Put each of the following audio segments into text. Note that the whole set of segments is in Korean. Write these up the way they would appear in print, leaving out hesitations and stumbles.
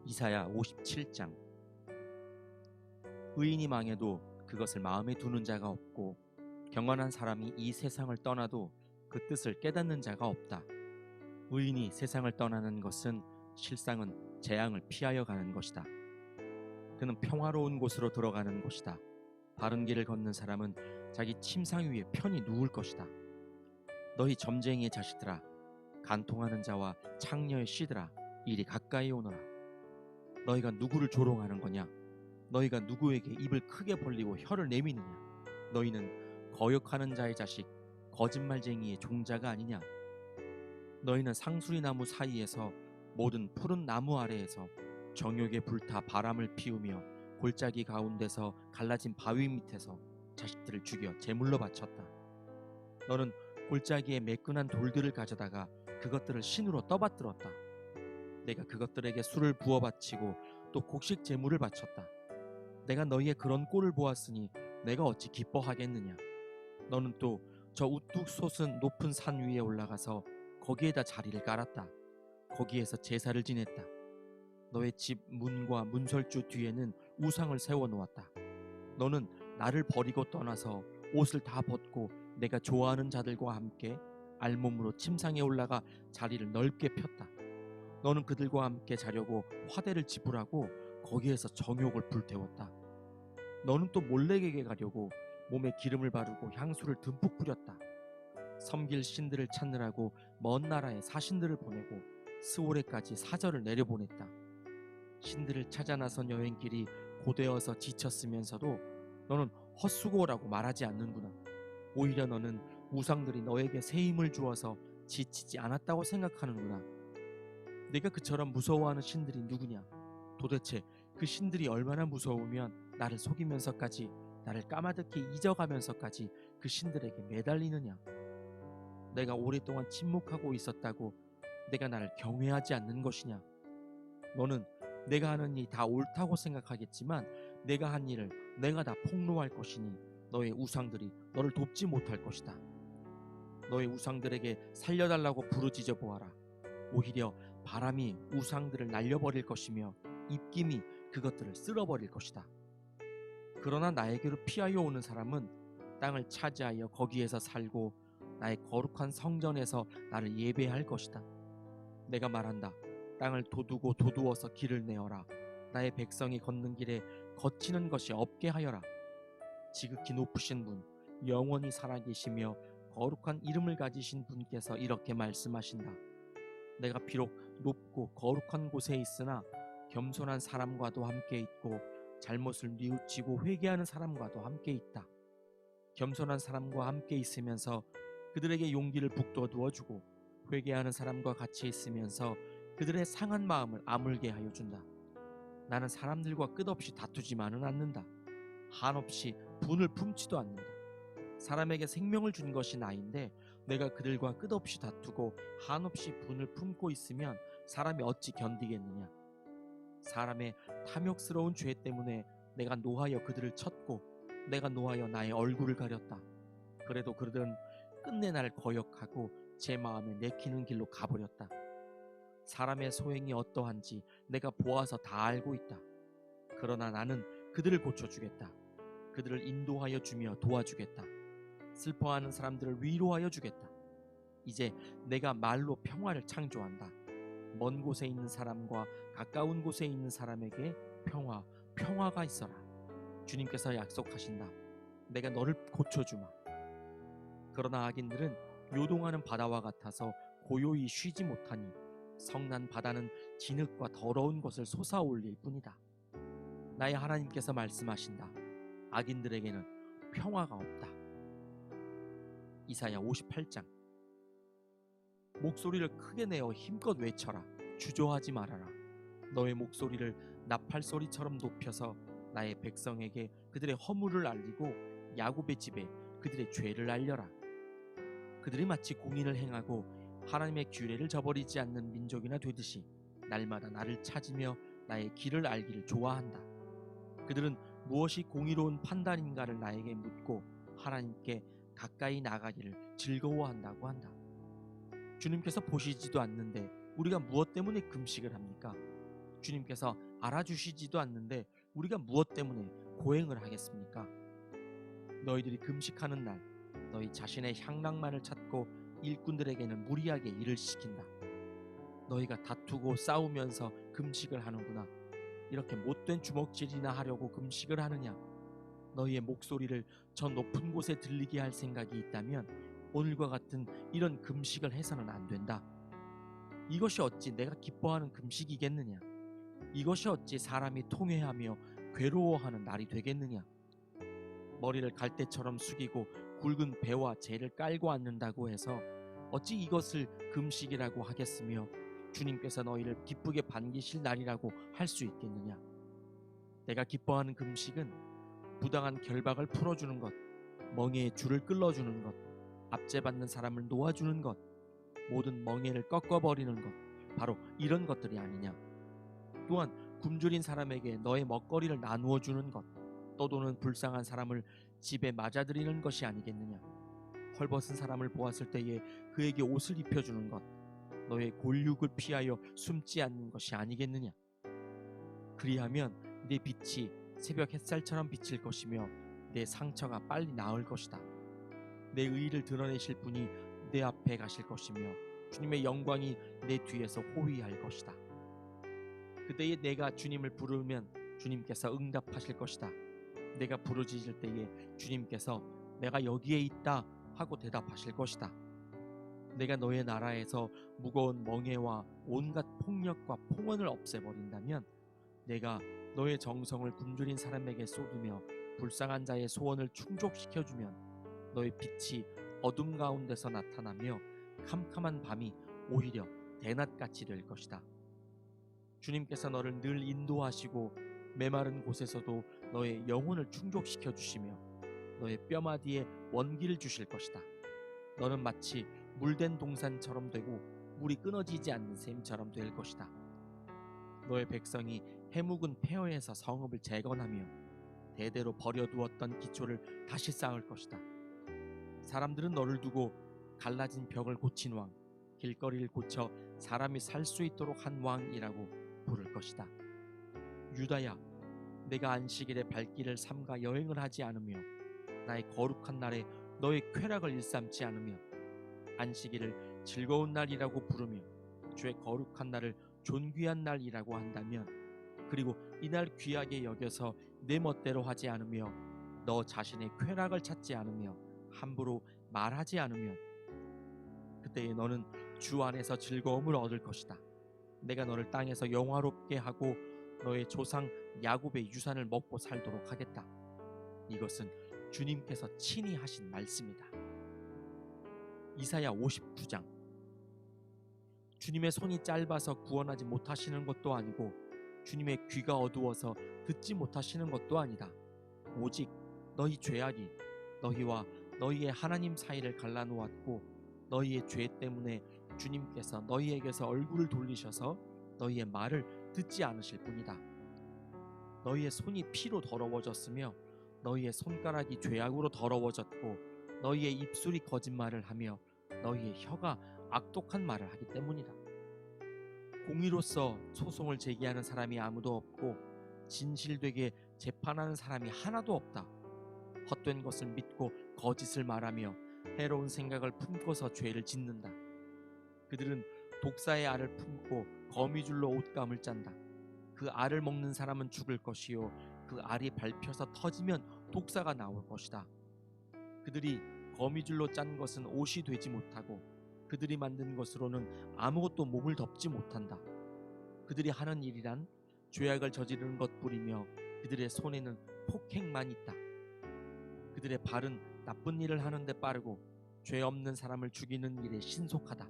이사야 57장. 의인이 망해도 그것을 마음에 두는 자가 없고 경건한 사람이 이 세상을 떠나도 그 뜻을 깨닫는 자가 없다. 의인이 세상을 떠나는 것은 실상은 재앙을 피하여 가는 것이다. 그는 평화로운 곳으로 들어가는 것이다. 바른 길을 걷는 사람은 자기 침상 위에 편히 누울 것이다. 너희 점쟁이의 자식들아, 간통하는 자와 창녀의 씨들아, 이리 가까이 오너라. 너희가 누구를 조롱하는 거냐? 너희가 누구에게 입을 크게 벌리고 혀를 내미느냐? 너희는 거역하는 자의 자식, 거짓말쟁이의 종자가 아니냐? 너희는 상수리 나무 사이에서 모든 푸른 나무 아래에서 정욕에 불타 바람을 피우며 골짜기 가운데서 갈라진 바위 밑에서 자식들을 죽여 제물로 바쳤다. 너는 골짜기에 매끈한 돌들을 가져다가 그것들을 신으로 떠받들었다. 내가 그것들에게 술을 부어 바치고 또 곡식 제물을 바쳤다. 내가 너희의 그런 꼴을 보았으니 내가 어찌 기뻐하겠느냐? 너는 또 저 우뚝 솟은 높은 산 위에 올라가서 거기에다 자리를 깔았다. 거기에서 제사를 지냈다. 너의 집 문과 문설주 뒤에는 우상을 세워 놓았다. 너는 나를 버리고 떠나서 옷을 다 벗고 내가 좋아하는 자들과 함께 알몸으로 침상에 올라가 자리를 넓게 폈다. 너는 그들과 함께 자려고 화대를 지불하고 거기에서 정욕을 불태웠다. 너는 또 몰래에게 가려고 몸에 기름을 바르고 향수를 듬뿍 뿌렸다. 섬길 신들을 찾느라고 먼 나라에 사신들을 보내고 스오레까지 사절을 내려보냈다. 신들을 찾아 나선 여행길이 고되어서 지쳤으면서도 너는 헛수고라고 말하지 않는구나. 오히려 너는 우상들이 너에게 새 힘을 주어서 지치지 않았다고 생각하는구나. 내가 그처럼 무서워하는 신들이 누구냐? 도대체 그 신들이 얼마나 무서우면 나를 속이면서까지, 나를 까마득히 잊어가면서까지 그 신들에게 매달리느냐? 내가 오랫동안 침묵하고 있었다고 내가 나를 경외하지 않는 것이냐? 너는 내가 하는 일이 다 옳다고 생각하겠지만 내가 한 일을 내가 다 폭로할 것이니 너의 우상들이 너를 돕지 못할 것이다. 너의 우상들에게 살려달라고 부르짖어 보아라. 오히려 바람이 우상들을 날려버릴 것이며 입김이 그것들을 쓸어버릴 것이다. 그러나 나에게로 피하여 오는 사람은 땅을 차지하여 거기에서 살고 나의 거룩한 성전에서 나를 예배할 것이다. 내가 말한다. 땅을 도두고 도두어서 길을 내어라. 나의 백성이 걷는 길에 거치는 것이 없게 하여라. 지극히 높으신 분, 영원히 살아계시며 거룩한 이름을 가지신 분께서 이렇게 말씀하신다. 내가 비록 높고 거룩한 곳에 있으나 겸손한 사람과도 함께 있고 잘못을 뉘우치고 회개하는 사람과도 함께 있다. 겸손한 사람과 함께 있으면서 그들에게 용기를 북돋워 주고 회개하는 사람과 같이 있으면서 그들의 상한 마음을 아물게 하여 준다. 나는 사람들과 끝없이 다투지만은 않는다. 한없이 분을 품지도 않는다. 사람에게 생명을 준 것이 나인데 내가 그들과 끝없이 다투고 한없이 분을 품고 있으면 사람이 어찌 견디겠느냐? 사람의 탐욕스러운 죄 때문에 내가 노하여 그들을 쳤고 내가 노하여 나의 얼굴을 가렸다. 그래도 그들은 끝내 나를 거역하고 제 마음에 내키는 길로 가버렸다. 사람의 소행이 어떠한지 내가 보아서 다 알고 있다. 그러나 나는 그들을 고쳐주겠다. 그들을 인도하여 주며 도와주겠다. 슬퍼하는 사람들을 위로하여 주겠다. 이제 내가 말로 평화를 창조한다. 먼 곳에 있는 사람과 가까운 곳에 있는 사람에게 평화가 있어라. 주님께서 약속하신다. 내가 너를 고쳐주마. 그러나 악인들은 요동하는 바다와 같아서 고요히 쉬지 못하니 성난 바다는 진흙과 더러운 것을 솟아올릴 뿐이다. 나의 하나님께서 말씀하신다. 악인들에게는 평화가 없다. 이사야 58장. 목소리를 크게 내어 힘껏 외쳐라. 주저하지 말아라. 너의 목소리를 나팔소리처럼 높여서 나의 백성에게 그들의 허물을 알리고 야곱의 집에 그들의 죄를 알려라. 그들이 마치 공인을 행하고 하나님의 규례를 저버리지 않는 민족이나 되듯이 날마다 나를 찾으며 나의 길을 알기를 좋아한다. 그들은 무엇이 공의로운 판단인가를 나에게 묻고 하나님께 가까이 나가기를 즐거워한다고 한다. 주님께서 보시지도 않는데 우리가 무엇 때문에 금식을 합니까? 주님께서 알아주시지도 않는데 우리가 무엇 때문에 고행을 하겠습니까? 너희들이 금식하는 날 너희 자신의 향락만을 찾고 일꾼들에게는 무리하게 일을 시킨다. 너희가 다투고 싸우면서 금식을 하는구나. 이렇게 못된 주먹질이나 하려고 금식을 하느냐? 너희의 목소리를 저 높은 곳에 들리게 할 생각이 있다면 오늘과 같은 이런 금식을 해서는 안 된다. 이것이 어찌 내가 기뻐하는 금식이겠느냐? 이것이 어찌 사람이 통회하며 괴로워하는 날이 되겠느냐? 머리를 갈대처럼 숙이고 굵은 배와 재를 깔고 앉는다고 해서 어찌 이것을 금식이라고 하겠으며 주님께서 너희를 기쁘게 반기실 날이라고 할 수 있겠느냐? 내가 기뻐하는 금식은 부당한 결박을 풀어주는 것, 멍에의 줄을 끌어주는 것, 압제받는 사람을 놓아주는 것, 모든 멍에를 꺾어버리는 것, 바로 이런 것들이 아니냐? 또한 굶주린 사람에게 너의 먹거리를 나누어 주는 것, 떠도는 불쌍한 사람을 집에 맞아들이는 것이 아니겠느냐? 헐벗은 사람을 보았을 때에 그에게 옷을 입혀주는 것, 너의 골육을 피하여 숨지 않는 것이 아니겠느냐? 그리하면 네 빛이 새벽 햇살처럼 비칠 것이며 내 상처가 빨리 나을 것이다. 내 의의를 드러내실 분이 내 앞에 가실 것이며 주님의 영광이 내 뒤에서 호위할 것이다. 그때에 내가 주님을 부르면 주님께서 응답하실 것이다. 내가 부르짖을 때에 주님께서 내가 여기에 있다 하고 대답하실 것이다. 내가 너의 나라에서 무거운 멍에와 온갖 폭력과 폭언을 없애버린다면 내가 너의 정성을 굶주린 사람에게 쏟으며 불쌍한 자의 소원을 충족시켜주면 너의 빛이 어둠 가운데서 나타나며 캄캄한 밤이 오히려 대낮같이 될 것이다. 주님께서 너를 늘 인도하시고 메마른 곳에서도 너의 영혼을 충족시켜 주시며 너의 뼈마디에 원기를 주실 것이다. 너는 마치 물된 동산처럼 되고 물이 끊어지지 않는 샘처럼 될 것이다. 너의 백성이 해묵은 폐허에서 성읍을 재건하며 대대로 버려두었던 기초를 다시 쌓을 것이다. 사람들은 너를 두고 갈라진 벽을 고친 왕, 길거리를 고쳐 사람이 살 수 있도록 한 왕이라고 부를 것이다. 유다야, 내가 안식일에 발길을 삼가 여행을 하지 않으며 나의 거룩한 날에 너의 쾌락을 일삼지 않으며 안식일을 즐거운 날이라고 부르며 주의 거룩한 날을 존귀한 날이라고 한다면, 그리고 이날 귀하게 여겨서 내 멋대로 하지 않으며 너 자신의 쾌락을 찾지 않으며 함부로 말하지 않으면 그때에 너는 주 안에서 즐거움을 얻을 것이다. 내가 너를 땅에서 영화롭게 하고 너의 조상 야곱의 유산을 먹고 살도록 하겠다. 이것은 주님께서 친히 하신 말씀이다. 이사야 59장. 주님의 손이 짧아서 구원하지 못하시는 것도 아니고 주님의 귀가 어두워서 듣지 못하시는 것도 아니다. 오직 너희 죄악이 너희와 너희의 하나님 사이를 갈라놓았고 너희의 죄 때문에 주님께서 너희에게서 얼굴을 돌리셔서 너희의 말을 듣지 않으실 뿐이다. 너희의 손이 피로 더러워졌으며 너희의 손가락이 죄악으로 더러워졌고 너희의 입술이 거짓말을 하며 너희의 혀가 악독한 말을 하기 때문이다. 공의로서 소송을 제기하는 사람이 아무도 없고 진실되게 재판하는 사람이 하나도 없다. 헛된 것을 믿고 거짓을 말하며 해로운 생각을 품고서 죄를 짓는다. 그들은 독사의 알을 품고 거미줄로 옷감을 짠다. 그 알을 먹는 사람은 죽을 것이요 그 알이 밟혀서 터지면 독사가 나올 것이다. 그들이 거미줄로 짠 것은 옷이 되지 못하고 그들이 만든 것으로는 아무것도 몸을 덮지 못한다. 그들이 하는 일이란 죄악을 저지르는 것뿐이며 그들의 손에는 폭행만 있다. 그들의 발은 나쁜 일을 하는데 빠르고 죄 없는 사람을 죽이는 일에 신속하다.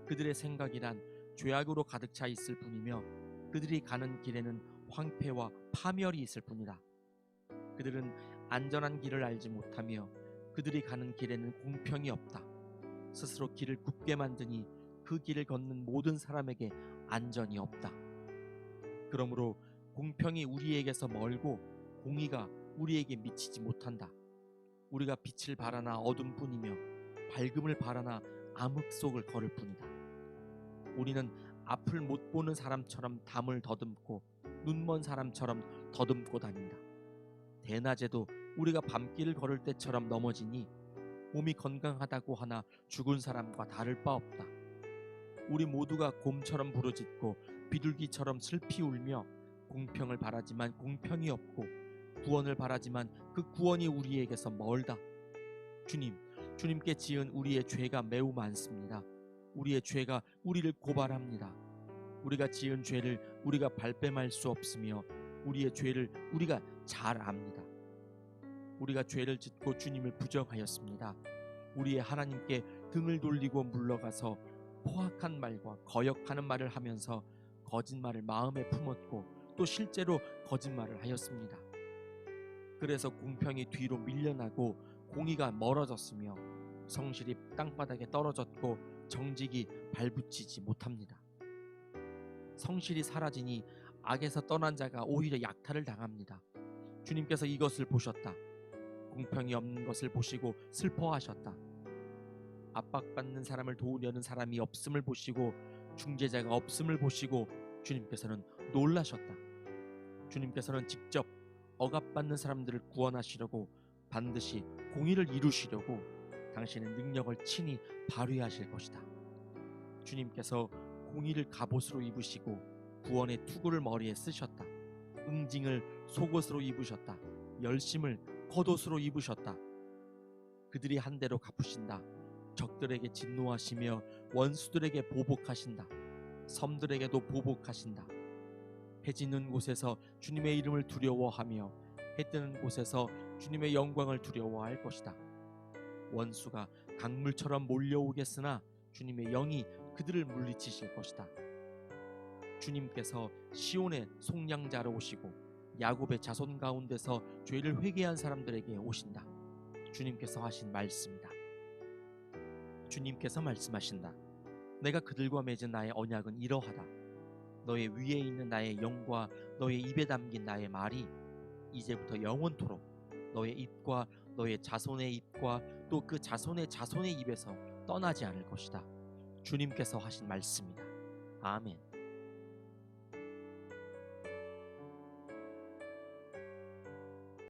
그들의 생각이란 죄악으로 가득 차 있을 뿐이며 그들이 가는 길에는 황폐와 파멸이 있을 뿐이다. 그들은 안전한 길을 알지 못하며 그들이 가는 길에는 공평이 없다. 스스로 길을 굽게 만드니 그 길을 걷는 모든 사람에게 안전이 없다. 그러므로 공평이 우리에게서 멀고 공의가 우리에게 미치지 못한다. 우리가 빛을 바라나 어둠뿐이며 밝음을 바라나 암흑 속을 걸을 뿐이다. 우리는 앞을 못 보는 사람처럼 담을 더듬고 눈먼 사람처럼 더듬고 다닌다. 대낮에도 우리가 밤길을 걸을 때처럼 넘어지니 몸이 건강하다고 하나 죽은 사람과 다를 바 없다. 우리 모두가 곰처럼 부르짖고 비둘기처럼 슬피 울며 공평을 바라지만 공평이 없고 구원을 바라지만 그 구원이 우리에게서 멀다. 주님께 지은 우리의 죄가 매우 많습니다. 우리의 죄가 우리를 고발합니다. 우리가 지은 죄를 우리가 발뺌할 수 없으며 우리의 죄를 우리가 잘 압니다. 우리가 죄를 짓고 주님을 부정하였습니다. 우리의 하나님께 등을 돌리고 물러가서 포악한 말과 거역하는 말을 하면서 거짓말을 마음에 품었고 또 실제로 거짓말을 하였습니다. 그래서 공평이 뒤로 밀려나고 공의가 멀어졌으며 성실이 땅바닥에 떨어졌고 정직이 발붙이지 못합니다. 성실이 사라지니 악에서 떠난 자가 오히려 약탈을 당합니다. 주님께서 이것을 보셨다. 공평이 없는 것을 보시고 슬퍼하셨다. 압박받는 사람을 도우려는 사람이 없음을 보시고 중재자가 없음을 보시고 주님께서는 놀라셨다. 주님께서는 직접 억압받는 사람들을 구원하시려고 반드시 공의를 이루시려고 당신의 능력을 친히 발휘하실 것이다. 주님께서 공의를 갑옷으로 입으시고 구원의 투구를 머리에 쓰셨다. 응징을 속옷으로 입으셨다. 열심을 겉옷으로 입으셨다. 그들이 한 대로 갚으신다. 적들에게 진노하시며 원수들에게 보복하신다. 섬들에게도 보복하신다. 해 지는 곳에서 주님의 이름을 두려워하며 해 뜨는 곳에서 주님의 영광을 두려워할 것이다. 원수가 강물처럼 몰려오겠으나 주님의 영이 그들을 물리치실 것이다. 주님께서 시온의 속량자로 오시고 야곱의 자손 가운데서 죄를 회개한 사람들에게 오신다. 주님께서 하신 말씀이다. 주님께서 말씀하신다. 내가 그들과 맺은 나의 언약은 이러하다. 너의 위에 있는 나의 영과 너의 입에 담긴 나의 말이 이제부터 영원토록 너의 입과 너의 자손의 입과 또 그 자손의 자손의 입에서 떠나지 않을 것이다. 주님께서 하신 말씀이다. 아멘.